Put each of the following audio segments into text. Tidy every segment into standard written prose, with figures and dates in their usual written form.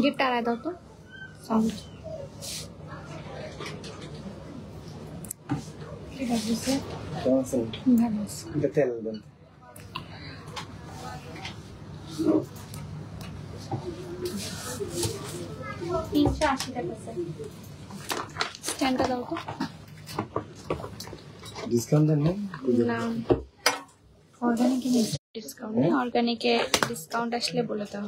Gift आ रहा है तो साउंड स्टैंड दाओ तो डिस्काउंट देंगे ना ऑर्गेनिक नहीं डिस्काउंट नहीं ऑर्गेनिक के डिस्काउंट আসলে বলে দাও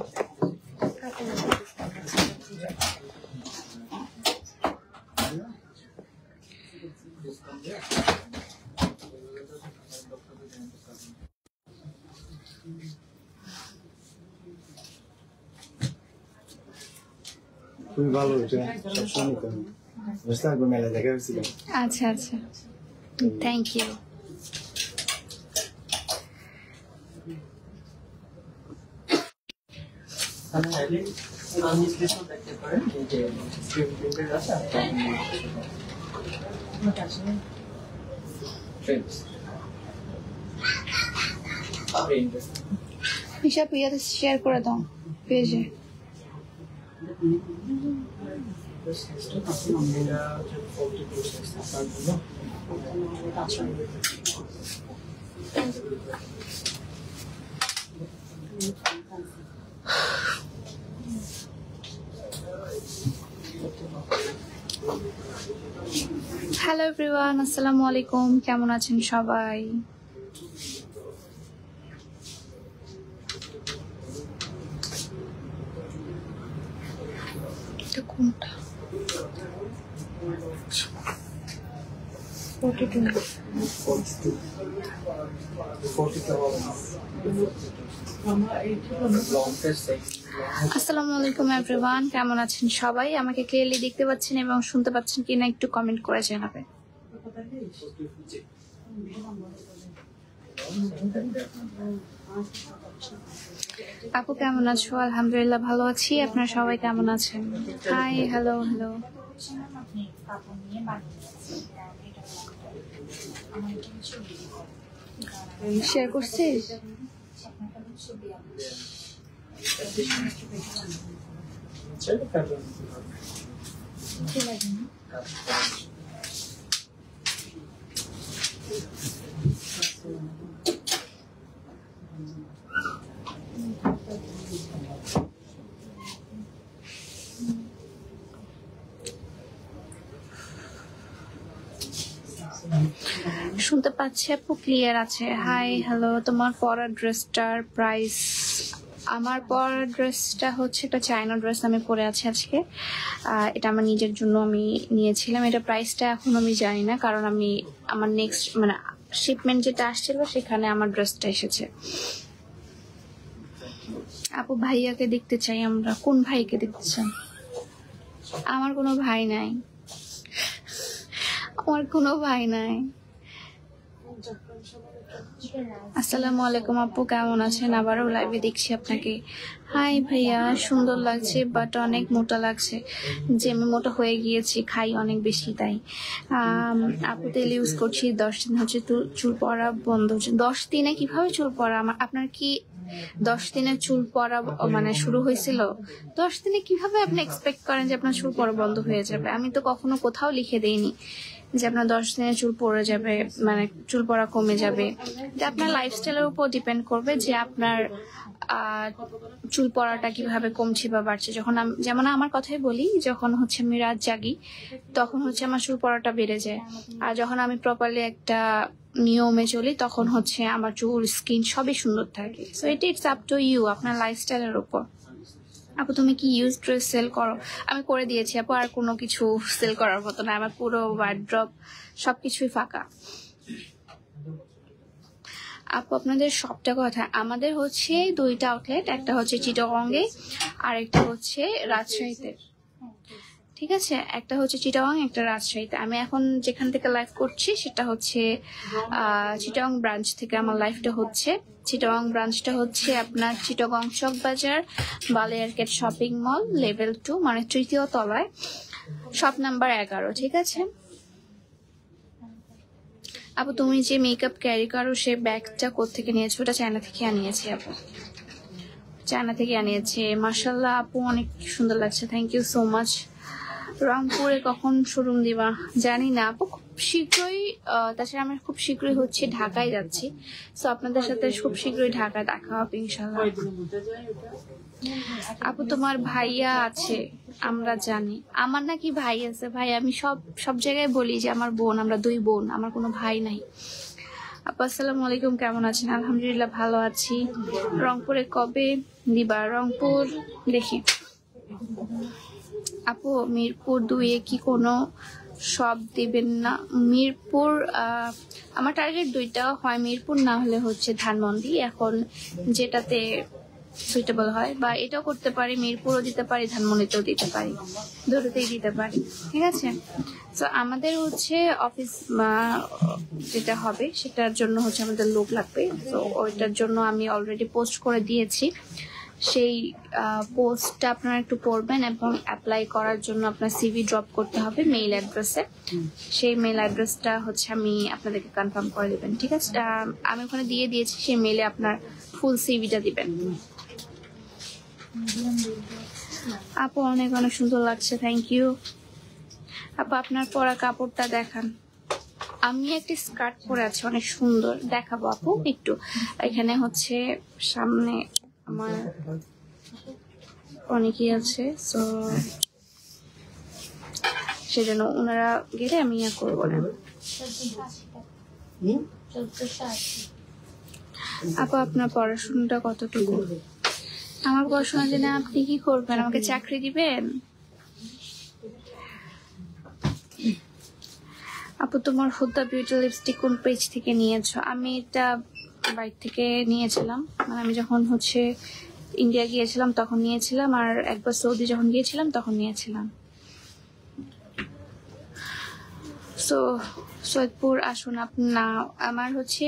খুব ভালো এটা সবসময় তো বুঝতে পারবো মেলা দেখা হয়েছিল আচ্ছা আচ্ছা থ্যাংক ইউ আমি ট্রান্সলেশন দেখতে পারেন যে স্ক্রিন প্রিন্টেড আছে ফ্রেন্ডস হিসাব ইয়াতে শেয়ার করে দাও পেজে হ্যালো এভরিওয়ান আসসালামু আলাইকুম কেমন আছেন সবাই এটা কোনটা 42 আসসালামু আলাইকুম এভরিওয়ান কেমন আছেন সবাই আমাকে ক্লিয়ারলি দেখতে পাচ্ছেন এবং শুনতে পাচ্ছেন কিনা একটু কমেন্ট করে জানাবেন আপু কেমন আছো আলহামদুলিল্লাহ ভালো আছি আপনারা সবাই কেমন আছেন হাই হ্যালো হ্যালো শেয়ার করছিস শুনতে পাচ্ছি আপু ক্লিয়ার আছে হাই হ্যালো তোমার পরা ড্রেসটার প্রাইস আমার পরা ড্রেসটা হচ্ছে একটা চায়না ড্রেস আমি পরে আছি আজকে এটা আমার নিজের জন্য আমি নিয়েছিলাম এটা প্রাইসটা এখন আমি জানি না কারণ আমি আমার নেক্সট মানে শিপমেন্ট যেটা আসছিল সেখানে আমার ড্রেসটা এসেছে আপু ভাইয়াকে দেখতে চাই আমরা কোন ভাইকে দেখতে চান আমার কোনো ভাই নাই আমার কোনো ভাই নাই আসসালামু আলাইকুম আপু কেমন আছেন আবারও লাইভে দেখছি আপনাকে হাই ভাইয়া সুন্দর লাগছে বাট অনেক মোটা লাগছে যে আমি মোটা হয়ে গিয়েছি খাই অনেক বেশি তাই আপু তেল ইউজ করছি 10 দিন হচ্ছে চুল পড়া বন্ধ 10 দিনে কিভাবে চুল পড়া আপনার কি 10 দিনে চুল পড়া মানে শুরু হয়েছিল 10 দিনে কিভাবে আপনি এক্সপেক্ট করেন যে আপনার চুল পড়া বন্ধ হয়ে যাবে আমি তো কখনো কোথাও লিখে দেইনি যে আপনার 10 দিনে চুল পড়ে যাবে মানে চুল পড়া কমে যাবে এটা আপনার লাইফস্টাইলের উপর ডিপেন্ড করবে যে আপনার চুল পড়াটা কিভাবে কমছে বা বাড়ছে যখন যেমন আমার কথাই বলি যখন হচ্ছে আমি রাত জাগি তখন হচ্ছে আমার চুল পড়াটা বেড়ে যায় আর যখন আমি প্রপারলি একটা নিয়মে চলি তখন হচ্ছে আমার চুল স্কিন সবই সুন্দর থাকে so it's up to you আপনার লাইফস্টাইলের উপর আপু তুমি কি ইউজ ড্রেস সেল করো আমি করে দিয়েছি আপু আর কোনো কিছু সেল করার মতো না আমার পুরো ওয়ার্ড্রপ সবকিছুই ফাঁকা আপু আপনাদের সবটা কথা আমাদের হচ্ছে 2টা আউটলেট একটা হচ্ছে চিটাগং এ আর একটা হচ্ছে রাজশাহীতে ঠিক আছে, একটা হচ্ছে চিটাগাং, একটা রাজশাহীতে। আমি এখন যেখান থেকে লাইভ করছি সেটা হচ্ছে চিটাগাং ব্রাঞ্চ থেকে আমার লাইভটা হচ্ছে। চিটাগাং ব্রাঞ্চটা হচ্ছে আপনার চিটাগাং চক বাজার, বালিয়ারকেট শপিং মল, লেভেল 2, মানে 3য় তলায়, শপ নাম্বার 11, ঠিক আছে। আপু তুমি যে মেকআপ ক্যারি করো সে ব্যাগটা কোত্থেকে নিয়েছো? ওটা চায়না থেকে আনিয়েছি আপু, চায়না থেকে আনিয়েছে। মাশাআল্লাহ আপু অনেক সুন্দর লাগছে, থ্যাংক ইউ সো মাচ। রংপুরে কখন শোরুম দিবা? জানি না আপু, খুব শীঘ্রই। তাছাড়া আমি খুব শীঘ্রই হচ্ছে ঢাকায় যাচ্ছি, তো আপনাদের সাথে খুব শীঘ্রই ঢাকায় দেখা হবে ইনশাল্লাহ। আপু তোমার ভাইয়া আছে? আমরা জানি আমার নাকি ভাই আছে। ভাই আমি সব জায়গায় বলি যে আমার বোন, আমরা 2 বোন, আমার কোনো ভাই নাই। আপু আসসালামু আলাইকুম, কেমন আছেন? আলহামদুলিল্লাহ ভালো আছি। রংপুরে কবে দিবা? রংপুর দেখি আপু। মিরপুর 2-এ কি কোনো শপ দিবেন না? মিরপুর আমার টার্গেট 2টা, হয় মিরপুর না হলে হচ্ছে ধানমন্ডি, এখন যেটাতে সুইটেবল হয়। বা এটাও করতে পারি, মিরপুরও দিতে পারি, ধানমন্ডিতেও দিতে পারি, দুটোতেই দিতে পারি, ঠিক আছে। তো আমাদের হচ্ছে অফিস যেটা হবে সেটার জন্য হচ্ছে আমাদের লোক লাগবে, তো ওইটার জন্য আমি অলরেডি পোস্ট করে দিয়েছি। সেই পোস্টটা আপনারা একটু পড়বেন এবং অ্যাপ্লাই করার জন্য আপনার সিভি ড্রপ করতে হবে মেইল অ্যাড্রেসে। সেই মেইল অ্যাড্রেসটা হচ্ছে আমি আপনাদেরকে কনফার্ম করে দেবেন, ঠিক আছে। আমি ওখানে দিয়ে দিয়েছি, সেই মেইলে আপনার ফুল সিভিটা দিবেন। আপু অনেক অনেক সুন্দর লাগছে, থ্যাংক ইউ আপু। আপনার পরা কাপড়টা দেখান। আমি একটা স্কার্ট পরে আছি, অনেক সুন্দর, দেখাবো আপু একটু। এখানে হচ্ছে সামনে আমার অনেকেই আছে, তো সেজন্য ওনারা গেলে আমি করবো না। আপু আপনার পড়াশোনাটা কতটুকু? আমার পড়াশোনা জেনে আপনি কি করবেন? আমাকে চাকরি দিবেন? আপু তোমার হুদা বিউটি লিপস্টিক কোন পেজ থেকে নিয়েছো? আমি এটা বাইরে থেকে নিয়েছিলাম, মানে আমি যখন হচ্ছে ইন্ডিয়া গিয়েছিলাম তখন নিয়েছিলাম, আর একবার সৌদি যখন গিয়েছিলাম তখন নিয়েছিলাম। সো সৈয়দপুর আসুন না, আমার হচ্ছে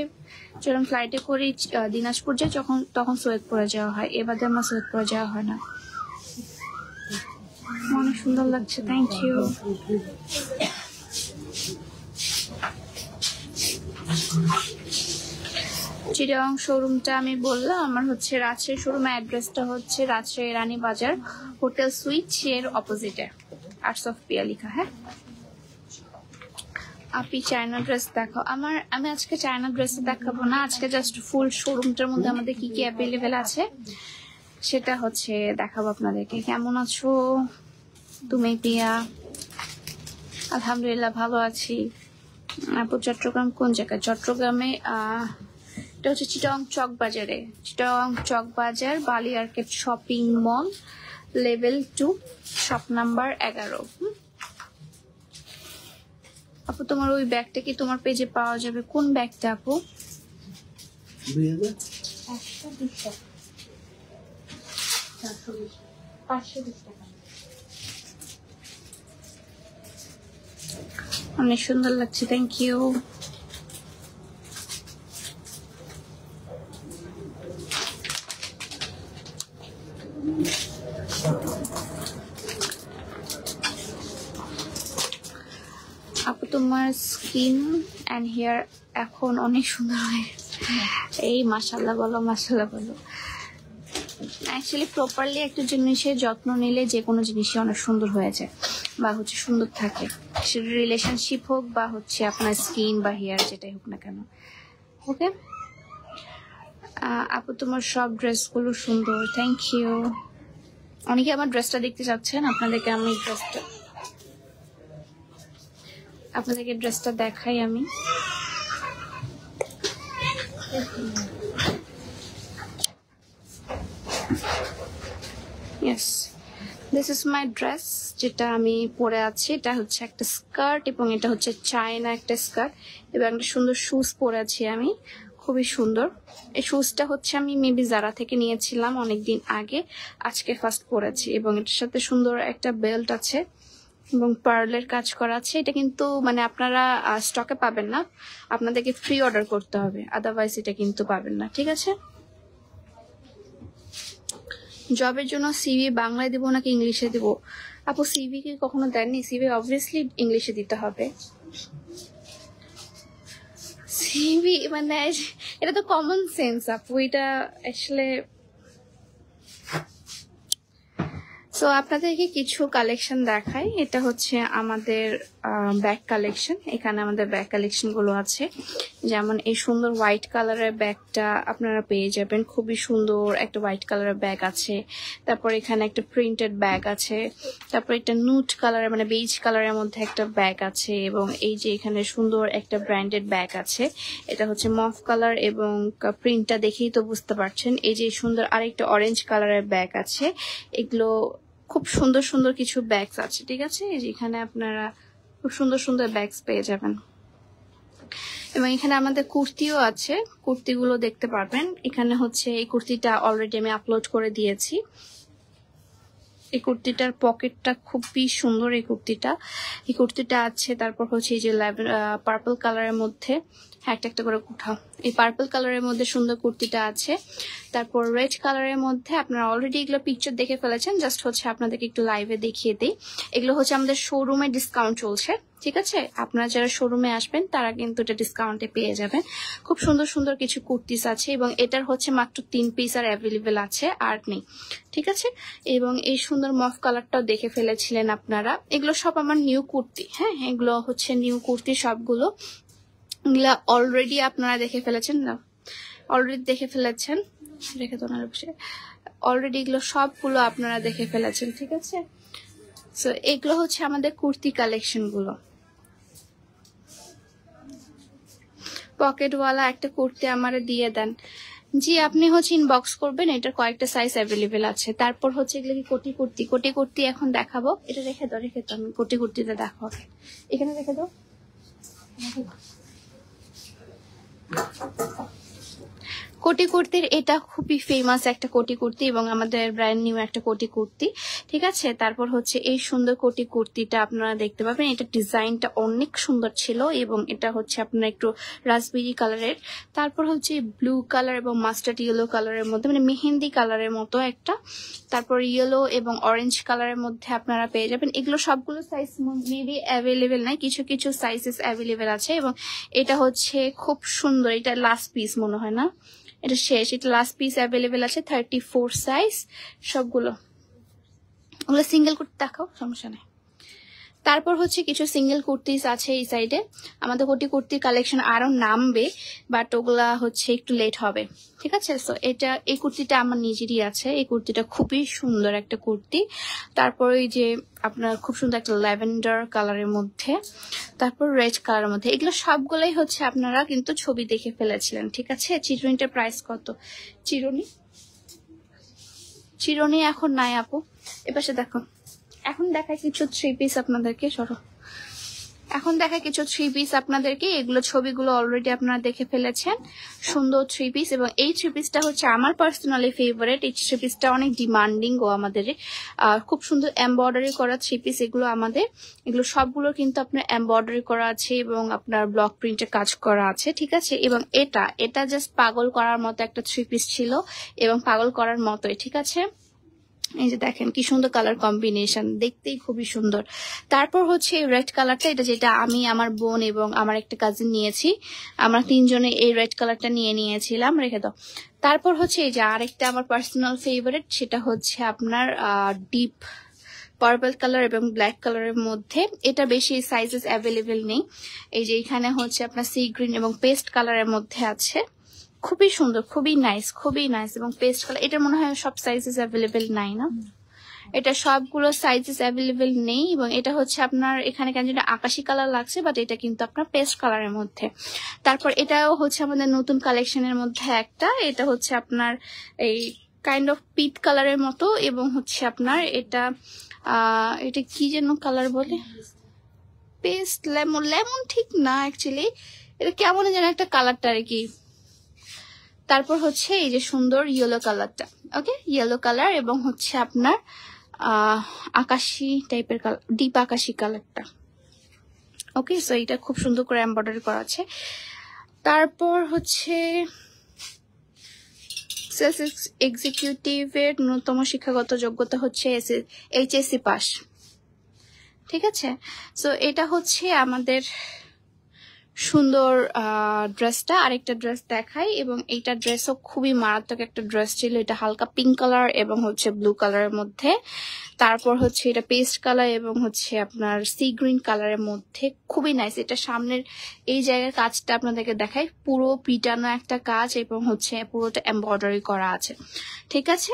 যখন ফ্লাইটে করে দিনাজপুর যাই তখন সৈয়দপুরে যাওয়া হয়, এবারে আমার সৈয়দপুরে যাওয়া হয় না। অনেক সুন্দর লাগছে, থ্যাংক ইউ। চিটাগাং শোরুমটা আমি বললাম, আমার হচ্ছে রাজশাহী শোরুমের অ্যাড্রেসটা হচ্ছে রাজশাহী রানী বাজার, হোটেল সুইচ এর অপোজিটে, আর্টস অফ পিয়া লেখা। হ্যাঁ আপনি চায়না ড্রেস দেখো। আমি আজকে চায়না ড্রেস দেখাবো না, আজকে জাস্ট ফুল শোরুমটার মধ্যে আমাদের কি কি অ্যাভেলেবেল আছে সেটা হচ্ছে দেখাবো আপনাদেরকে। কেমন আছো তুমি পিয়া? আলহামদুলিল্লাহ ভালো আছি আপু। চট্টগ্রাম কোন জায়গায়? চট্টগ্রামে এটা হচ্ছে চিটাগাং চক বাজারে, চিটাগাং চক বাজার, বালিয়ারকেট shopping mall, level 2, shop number 11। আপু তোমার ওই ব্যাগটা কি তোমার পেজে পাওয়া যাবে? কোন ব্যাগটা আপু? 520 টাকা। অনেক সুন্দর লাগছে, থ্যাংক ইউ। আপু তোমার স্কিন অ্যান্ড হেয়ার এখন অনেক সুন্দর হয়ে এই মাশাআল্লাহ বলো, মাশাআল্লাহ বলো। অ্যাকচুয়ালি প্রপারলি একটা জিনিসের যত্ন নিলে যে কোনো জিনিসই অনেক সুন্দর হয়ে যায় বা হচ্ছে সুন্দর থাকে, সেটা রিলেশনশিপ হোক বা হচ্ছে আপনার স্কিন বা হেয়ার যেটাই হোক না কেন। ওকে আপু তোমার সব ড্রেসগুলো সুন্দর, থ্যাংক ইউ। অনেকে আমার ড্রেসটা দেখতে চাচ্ছেন, আপনাদেরকে ড্রেসটা দেখাই আমি। Yes, this is my dress, যেটা আমি পরে আছি। এটা হচ্ছে একটা স্কার্ট এবং এটা হচ্ছে চায়না একটা স্কার্ট এবং একটা সুন্দর শুজ পরে আছি আমি, খুবই সুন্দর। এই শুজটা হচ্ছে আমি মেবি জারা থেকে নিয়েছিলাম অনেকদিন আগে, আজকে ফার্স্ট পরেছি এবং এটার সাথে সুন্দর একটা বেল্ট আছে, এবং পার্লের কাজ করা আছে। এটা কিন্তু মানে আপনারা স্টকে পাবেন না, আপনাদেরকে ফ্রি অর্ডার করতে হবে, আদারওয়াইজ এটা কিন্তু পাবেন না, ঠিক আছে। জবের জন্য সিভি বাংলায় দিব নাকি ইংলিশে দিব? আপু সিভি কি কখনো দেননি? সিভি অবভিয়াসলি ইংলিশে দিতে হবে। সিভি মানে এটা তো কমন সেন্স আপু, এটা আসলে। সো আপনাদেরকে কিছু কালেকশন দেখাই। এটা হচ্ছে আমাদের ব্যাগ কালেকশন। এখানে আমাদের ব্যাগ কালেকশন গুলো আছে, যেমন এই সুন্দর হোয়াইট কালারের ব্যাগটা আপনারা পেয়ে যাবেন, খুবই সুন্দর একটা হোয়াইট কালারের ব্যাগ আছে। তারপর এখানে একটা প্রিন্টেড ব্যাগ আছে, তারপর একটা নুট কালারের মানে বেজ কালারের মধ্যে একটা ব্যাগ আছে, এবং এই যে এখানে সুন্দর একটা ব্র্যান্ডেড ব্যাগ আছে, এটা হচ্ছে মফ কালার এবং প্রিন্টটা দেখেই তো বুঝতে পারছেন। এই যে সুন্দর আরেকটা অরেঞ্জ কালারের ব্যাগ আছে। এগুলো খুব সুন্দর সুন্দর কিছু ব্যাগস আছে, ঠিক আছে। এই যে এখানে আপনারা খুব সুন্দর সুন্দর ব্যাগস পেয়ে যাবেন, এবং এখানে আমাদের কুর্তিও আছে, কুর্তিগুলো দেখতে পারবেন। এখানে হচ্ছে এই কুর্তিটা অলরেডি আমি আপলোড করে দিয়েছি। এই কুর্তিটার পকেটটা খুবই সুন্দর। এই কুর্তিটা আছে। তারপর হচ্ছে এই যে পার্পল কালারের মধ্যে, একটা করে উঠাও, এই পার্পল কালারের মধ্যে সুন্দর কুর্তিটা আছে। তারপর রেড কালারের মধ্যে আপনারা অলরেডি এগুলো পিকচার দেখে ফেলেছেন, জাস্ট হচ্ছে আপনাদেরকে একটু লাইভে দেখিয়ে দিই। এগুলো হচ্ছে আমাদের শোরুমে ডিসকাউন্ট চলছে, ঠিক আছে। আপনারা যারা শোরুমে আসবেন তারা কিন্তু এটা ডিসকাউন্টে পেয়ে যাবেন। খুব সুন্দর সুন্দর কিছু কুর্তিস আছে, এবং এটার হচ্ছে মাত্র 3 পিস আর অ্যাভেলেবেল আছে, আর নেই, ঠিক আছে। এবং এই সুন্দর মফ কালারটাও দেখে ফেলেছিলেন আপনারা। এগুলো সব আমার নিউ কুর্তি, হ্যাঁ, এগুলো হচ্ছে নিউ কুর্তি সবগুলো। এগুলা অলরেডি আপনারা দেখে ফেলেছেন না, রেখে তো না বসে, অলরেডি এগুলো সবগুলো আপনারা দেখে ফেলেছেন, ঠিক আছে। সো এগুলো হচ্ছে আমাদের কুর্তি কালেকশন গুলো। পকেটওয়ালা একটা কুর্তি আমারে দিয়ে দেন। জি, আপনি হচ্ছে ইনবক্স করবেন, এটার কয়েকটা সাইজ অ্যাভেলেবেল আছে। তারপর হচ্ছে এগুলো কি কোটি কুর্তি এখন দেখাবো। এটা রেখে দাও আমি কোটি কুর্তিতে দেখাবো, এখানে রেখে দাও। কোটি কুর্তির এটা খুবই ফেমাস একটা কোটি কুর্তি, এবং আমাদের ব্র্যান্ড নিউ একটা কোটি কুর্তি, ঠিক আছে। তারপর হচ্ছে এই সুন্দর কোটি কুর্তিটা আপনারা দেখতে পাবেন। এটা ডিজাইনটা অনেক সুন্দর ছিল, এবং এটা হচ্ছে আপনার একটু রাসবেরি কালারের। তারপর হচ্ছে ব্লু কালার এবং মাস্টার্ড ইয়েলো কালারের মধ্যে, মানে মেহেন্দি কালারের মতো একটা। তারপর ইয়েলো এবং অরেঞ্জ কালারের মধ্যে আপনারা পেয়ে যাবেন। এগুলো সবগুলো সাইজ মেবি অ্যাভেলেবেল নাই, কিছু কিছু সাইজেস অ্যাভেলেবেল আছে। এবং এটা হচ্ছে খুব সুন্দর, এটা লাস্ট পিস মনে হয় না, এটা শেষ, এটা লাস্ট পিস অ্যাভেলেবেল আছে, 34 সাইজ সবগুলো। ওগুলো সিঙ্গেল কুর্তি দেখাও, সমস্যা নেই। তারপর হচ্ছে কিছু সিঙ্গেল কুর্তিস আছে এই সাইডে। আমাদের কোটি কুর্তির কালেকশন আরো নামবে, বাট ওগুলা হচ্ছে একটু লেট হবে, ঠিক আছে। সো এই কুর্তিটা আমার নিজেরই আছে। এই কুর্তিটা খুবই সুন্দর একটা কুর্তি। তারপর এই যে আপনার খুব সুন্দর একটা ল্যাভেন্ডার কালারের মধ্যে, তারপর রেড কালারের মধ্যে, এগুলো সবগুলোই হচ্ছে আপনারা কিন্তু ছবি দেখে ফেলেছিলেন, ঠিক আছে। চিরুনিটার প্রাইস কত? চিরুনি এখন নাই আপু, এপাশে দেখো। এখন দেখায় কিছু 3 পিস আপনাদেরকে, এগুলো ছবিগুলো অলরেডি আপনারা দেখে ফেলেছেন। সুন্দর 3 পিস, এবং এই 3 পিসটা হচ্ছে আমার পার্সোনালি ফেভারিট। এই 3 পিসটা অনেক ডিমান্ডিং আমাদের। খুব সুন্দর এমব্রয়ডারি করা 3 পিস এগুলো আমাদের। এগুলো সবগুলো কিন্তু আপনার এমব্রয়ডারি করা আছে, এবং আপনার ব্লক প্রিন্টে কাজ করা আছে, ঠিক আছে। এবং এটা জাস্ট পাগল করার মতো একটা 3 পিস ছিল, এবং পাগল করার মতোই, ঠিক আছে। এই যে দেখেন কি সুন্দর কালার কম্বিনেশন, দেখতেই খুবই সুন্দর। তারপর হচ্ছে রেড কালারটা, এটা যেটা আমি, আমার বোন এবং আমার একটা কাজিন নিয়েছি, আমরা 3 জনে এই রেড কালারটা নিয়েছিলাম, রেখে দাও। তারপর হচ্ছে এই যে আরেকটা আমার পার্সোনাল ফেভারিট, সেটা হচ্ছে আপনার ডিপ পার্পল কালার এবং ব্ল্যাক কালারের মধ্যে। এটা বেশি সাইজেস অ্যাভেলেবেল নেই। এই যে এখানে হচ্ছে আপনার সি গ্রিন এবং পেস্ট কালারের মধ্যে আছে, খুবই সুন্দর, খুবই নাইস এবং পেস্ট কালার। এটা মনে হয় সব সাইজেস অ্যাভেলেবেল নাই না, এটা সবগুলো সাইজেস অ্যাভেলেবেল নেই। এবং এটা হচ্ছে আপনার এখানে কেন যেটা আকাশি কালার লাগছে, বাট এটা কিন্তু আপনার পেস্ট কালারের মধ্যে। তারপর এটাও হচ্ছে আমাদের নতুন কালেকশনের মধ্যে একটা, এটা হচ্ছে আপনার এই কাইন্ড অফ পিট কালারের মতো, এবং হচ্ছে আপনার এটা কি যেন কালার বলে, পেস্ট লেমন ঠিক না অ্যাকচুয়ালি, এটা কেমন যেন একটা কালারটা আর কি। তারপর হচ্ছে এই যে সুন্দর ইয়েলো কালারটা, ওকে, ইয়েলো কালার, এবং হচ্ছে আপনার আকাশি টাইপের কালার, ডিপ আকাশি কালারটা। ওকে, সো এটা খুব সুন্দর করে এমব্রয়ডারি করা আছে। তারপর হচ্ছে সেলস এক্সিকিউটিভের ন্যূনতম শিক্ষাগত যোগ্যতা হচ্ছে HSC পাস। ঠিক আছে, সো এটা হচ্ছে আমাদের সুন্দর ড্রেসটা। আরেকটা ড্রেস দেখাই, এবং এইটা ড্রেসও খুবই মারাত্মক একটা ড্রেস ছিল। এটা হালকা পিঙ্ক কালার এবং হচ্ছে ব্লু কালারের মধ্যে। তারপর হচ্ছে এটা পেস্ট কালার এবং হচ্ছে আপনার সি গ্রিন কালারের মধ্যে, খুবই নাইস। এটা সামনের এই জায়গার কাজটা আপনাদেরকে দেখাই, পুরো পিটানো একটা কাজ এবং হচ্ছে পুরোটা এমব্রয়ডারি করা আছে। ঠিক আছে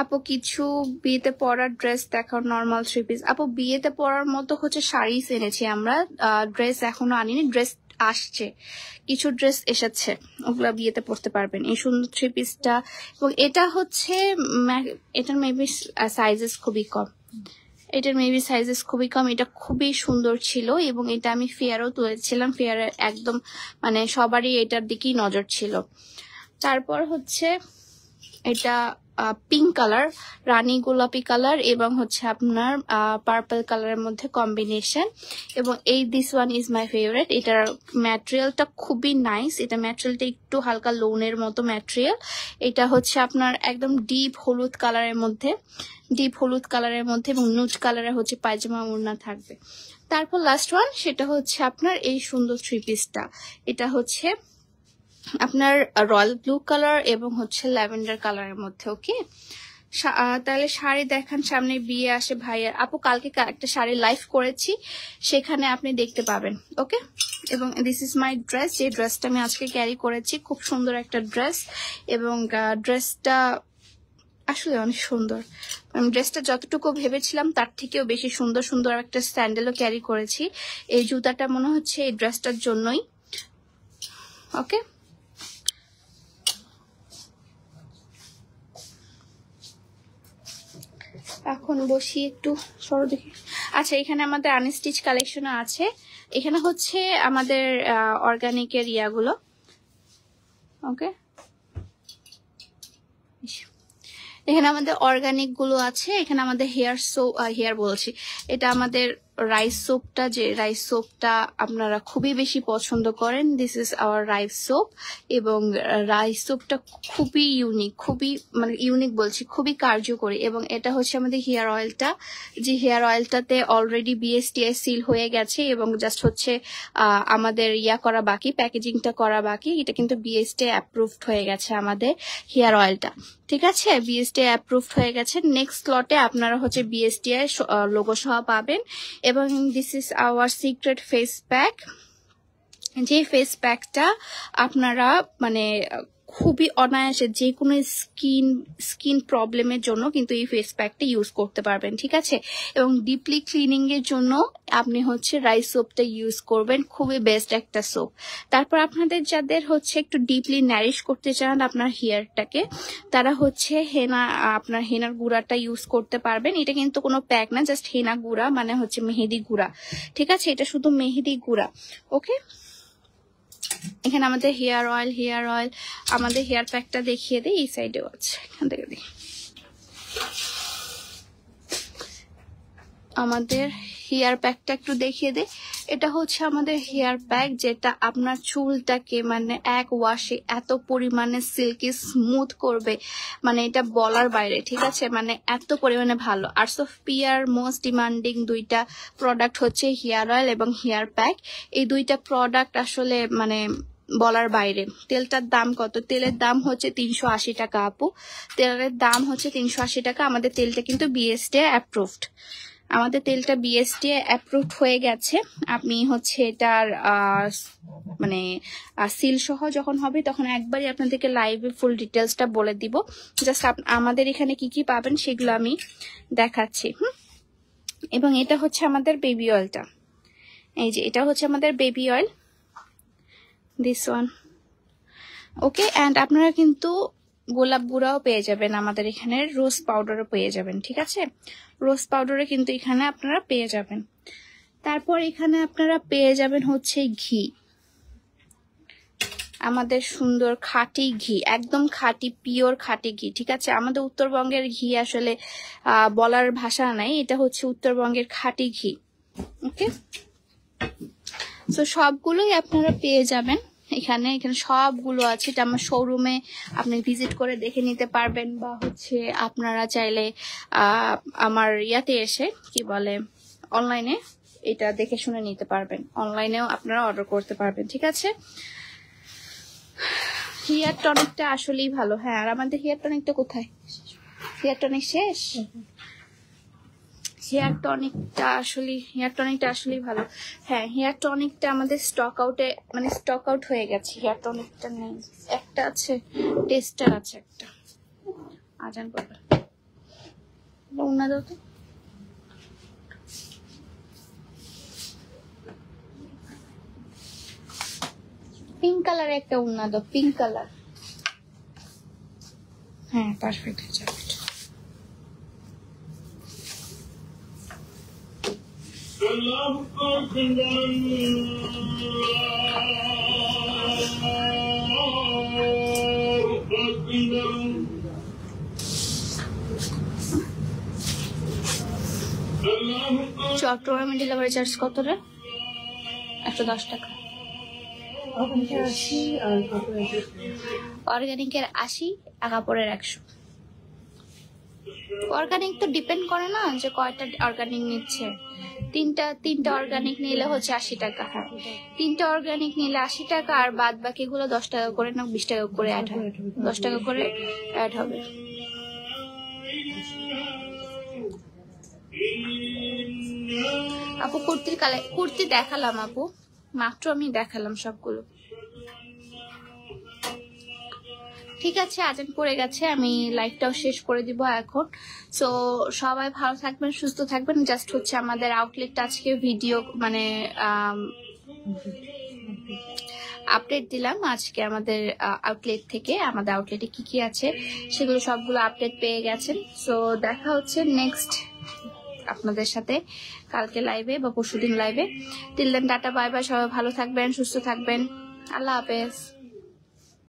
আপু, কিছু বিয়েতে পরার ড্রেস দেখাও, নর্মাল 3 পিস। আপু, বিয়েতে পরার মতো হচ্ছে শাড়িস এনেছি আমরা, ড্রেস এখনো আনিনি। ড্রেস আসছে, কিছু ড্রেস এসেছে, ওগুলা বিয়েতে পরতে পারবেন। এই সুন্দর 3 পিসটা, এবং এটা হচ্ছে এটার মেবি সাইজেস খুবই কম, এটা খুবই সুন্দর ছিল, এবং এটা আমি ফেয়ারও তুলেছিলাম। ফেয়ারে একদম মানে সবারই এটার দিকেই নজর ছিল। তারপর হচ্ছে এটা পিঙ্ক কালার, রানী গোলাপি কালার এবং হচ্ছে আপনার পার্পল কালারের মধ্যে কম্বিনেশন, এবং this one is my favourite. এটার ম্যাটেরিয়ালটা খুবই নাইস। এটা ম্যাটেরিয়ালটা একটু হালকা লোনের মতো ম্যাটেরিয়াল। এটা হচ্ছে আপনার একদম ডিপ হলুদ কালারের মধ্যে, এবং নুট কালারের হচ্ছে পায়জামা ওড়না থাকবে। তারপর লাস্ট ওয়ান, সেটা হচ্ছে আপনার এই সুন্দর 3 পিসটা। এটা হচ্ছে আপনার রয়্যাল ব্লু কালার এবং হচ্ছে ল্যাভেন্ডার কালারের মধ্যে। ওকে, তাহলে শাড়ি দেখান, সামনে বিয়ে আসে ভাইয়ার। আপু, কালকে একটা শাড়ি লাইভ করেছি, সেখানে আপনি দেখতে পাবেন। ওকে, এবং দিস ইজ মাই ড্রেস, যে ড্রেসটা আমি আজকে ক্যারি করেছি। খুব সুন্দর একটা ড্রেস, এবং ড্রেসটা আসলে অনেক সুন্দর। আমি ড্রেসটা যতটুকু ভেবেছিলাম তার থেকেও বেশি সুন্দর। সুন্দর একটা স্যান্ডেলও ক্যারি করেছি। এই জুতাটা মনে হচ্ছে এই ড্রেসটার জন্যই। ওকে, এখন বসি একটু, সরো দেখি। আচ্ছা, এখানে আমাদের আনস্টিচ কালেকশন আছে। এখানে হচ্ছে আমাদের অর্গানিকের ইয়াগুলো। ওকে, এখানে আমাদের অর্গানিক গুলো আছে। এখানে আমাদের হেয়ার বলছি, এটা আমাদের রাইস সোপটা, যে রাইস সোপটা আপনারা খুবই বেশি পছন্দ করেন। This is our rice soap, এবং রাইস সোপটা খুবই ইউনিক, খুবই কার্যকরী। এবং এটা হচ্ছে আমাদের হেয়ার অয়েলটা, যে হেয়ার অয়েলটাতে অলরেডি BSTI সিল হয়ে গেছে, এবং জাস্ট হচ্ছে আমাদের করা বাকি, প্যাকেজিংটা করা বাকি। এটা কিন্তু BSTI অ্যাপ্রুভড হয়ে গেছে আমাদের হেয়ার অয়েলটা। ঠিক আছে, BSTI অ্যাপ্রুভড হয়ে গেছে। নেক্সট লটে আপনারা হচ্ছে BSTI লোগো সহ পাবেন। এবং this is our secret face pack, যে ফেস প্যাকটা আপনারা মানে খুবই অনায়াসে যে কোনো স্কিন প্রবলেমের জন্য কিন্তু এই ফেস প্যাকটা ইউজ করতে পারবেন। ঠিক আছে, এবং ডিপলি ক্লিনিং এর জন্য আপনি হচ্ছে রাইস সোপটা ইউজ করবেন, খুবই বেস্ট একটা সোপ। তারপর আপনাদের যাদের হচ্ছে একটু ডিপলি নারিশ করতে চান আপনার হেয়ারটাকে, তারা হচ্ছে আপনার হেনার গুঁড়াটা ইউজ করতে পারবেন। এটা কিন্তু কোনো প্যাক না, জাস্ট হেনা গুঁড়া, মানে হচ্ছে মেহেদি গুঁড়া। ঠিক আছে, এটা শুধু মেহেদি গুঁড়া। ওকে, এখানে আমাদের হেয়ার অয়েল, আমাদের হেয়ার প্যাকটা দেখিয়ে দিই, এই সাইডেও আছে, এখান থেকে দিই। আমাদের হেয়ার প্যাকটা একটু দেখিয়ে দিই। এটা হচ্ছে আমাদের হেয়ার প্যাক, যেটা আপনার চুলটাকে মানে এক ওয়াশে এত পরিমাণে সিল্কি স্মুথ করবে, মানে এটা বলার বাইরে। ঠিক আছে, মানে এত পরিমাণে ভালো। আর্টস অফ পিয়ার মোস্ট ডিমান্ডিং দুইটা প্রোডাক্ট হচ্ছে হেয়ার অয়েল এবং হেয়ার প্যাক। এই দুইটা প্রোডাক্ট আসলে মানে বলার বাইরে। তেলটার দাম কত? তেলের দাম হচ্ছে 380 টাকা আপু, তেলের দাম হচ্ছে 380 টাকা। আমাদের তেলটা কিন্তু BSTI অ্যাপ্রুভড, আমাদের তেলটা BSTI অ্যাপ্রুভড হয়ে গেছে। আপনি হচ্ছে এটার মানে সিল সহ যখন হবে তখন একবারই আপনাদেরকে লাইভে ফুল ডিটেলসটা বলে দিব। জাস্ট আমাদের এখানে কি কি পাবেন সেগুলো আমি দেখাচ্ছি। এবং এটা হচ্ছে আমাদের বেবি অয়েলটা, এই যে এটা হচ্ছে আমাদের baby oil, this one. Okay, and আপনারা কিন্তু গোলাপ গুঁড়াও পেয়ে যাবেন আমাদের এখানে, রোজ পাউডারও পেয়ে যাবেন। ঠিক আছে, রোজ পাউডারও কিন্তু এখানে আপনারা পেয়ে যাবেন। তারপর এখানে আপনারা পেয়ে যাবেন হচ্ছে ঘি। আমাদের সুন্দর খাঁটি ঘি, একদম খাঁটি পিওর খাঁটি ঘি, ঠিক আছে? আমাদের উত্তরবঙ্গের ঘি আসলে বলার ভাষা নাই, এটা হচ্ছে উত্তরবঙ্গের খাঁটি ঘি। ওকে, তো সবগুলোই আপনারা পেয়ে যাবেন এখানে সবগুলো আছে। এটা আমার শোরুমে আপনি ভিজিট করে দেখে নিতে পারবেন, বা হচ্ছে আপনারা চাইলে আমার ইয়াতে এসে কি বলে অনলাইনে এটা দেখে শুনে নিতে পারবেন, অনলাইনেও আপনারা অর্ডার করতে পারবেন, ঠিক আছে? হেয়ার টনিকটা আসলেই ভালো। হ্যাঁ, আর আমাদের হেয়ার টনিকটা কোথায়? হেয়ার টনিক শেষ? হেয়ার টনিকটা আসলেই ভালো। হ্যাঁ, হেয়ার টনিকটা আমাদের স্টক আউট হয়ে গেছে। হেয়ার টনিকটা নেই, একটা আছে, টেস্টার আছে একটা। আজান করবে ওনা দাও তো। পিঙ্ক কালার একটা ওনা দাও, পিঙ্ক কালার। হ্যাঁ, পারফেক্ট হয়ে যাবে। চট্টগ্রামে ডেলিভারি চার্জ কত রে? 110 টাকা। অর্গানিকের 80 আর কাপড়ের 100। অর্গানিক তো ডিপেন্ড করে না যে কয়টা অর্গানিক নিচ্ছে। তিনটা অর্গানিক নিলে হচ্ছে 80 টাকা। হ্যাঁ, 3টা অর্গানিক নিলে 80 টাকা, আর বাদ বাকিগুলো 10 টাকা করে না 20 টাকা করে অ্যাড হবে, 10 টাকা করে অ্যাড হবে। আপু কুর্তি দেখালাম আপু, মাত্র আমি দেখালাম সবগুলো। ঠিক আছে, আজান পড়ে গেছে, আমি লাইভটাও শেষ করে দিব এখন। সো সবাই ভালো থাকবেন, সুস্থ থাকবেন। জাস্ট হচ্ছে আমাদের আউটলেটটা আজকে ভিডিও আপডেট দিলাম আজকে আমাদের আউটলেট থেকে। আমাদের আউটলেটে কি কি আছে সেগুলো সবগুলো আপডেট পেয়ে গেছেন। সো দেখা হচ্ছে নেক্সট আপনাদের সাথে কালকে লাইভে বা পরশুদিন লাইভে। Till then tata, bye bye. সবাই ভালো থাকবেন, সুস্থ থাকবেন। আল্লাহ হাফেজ।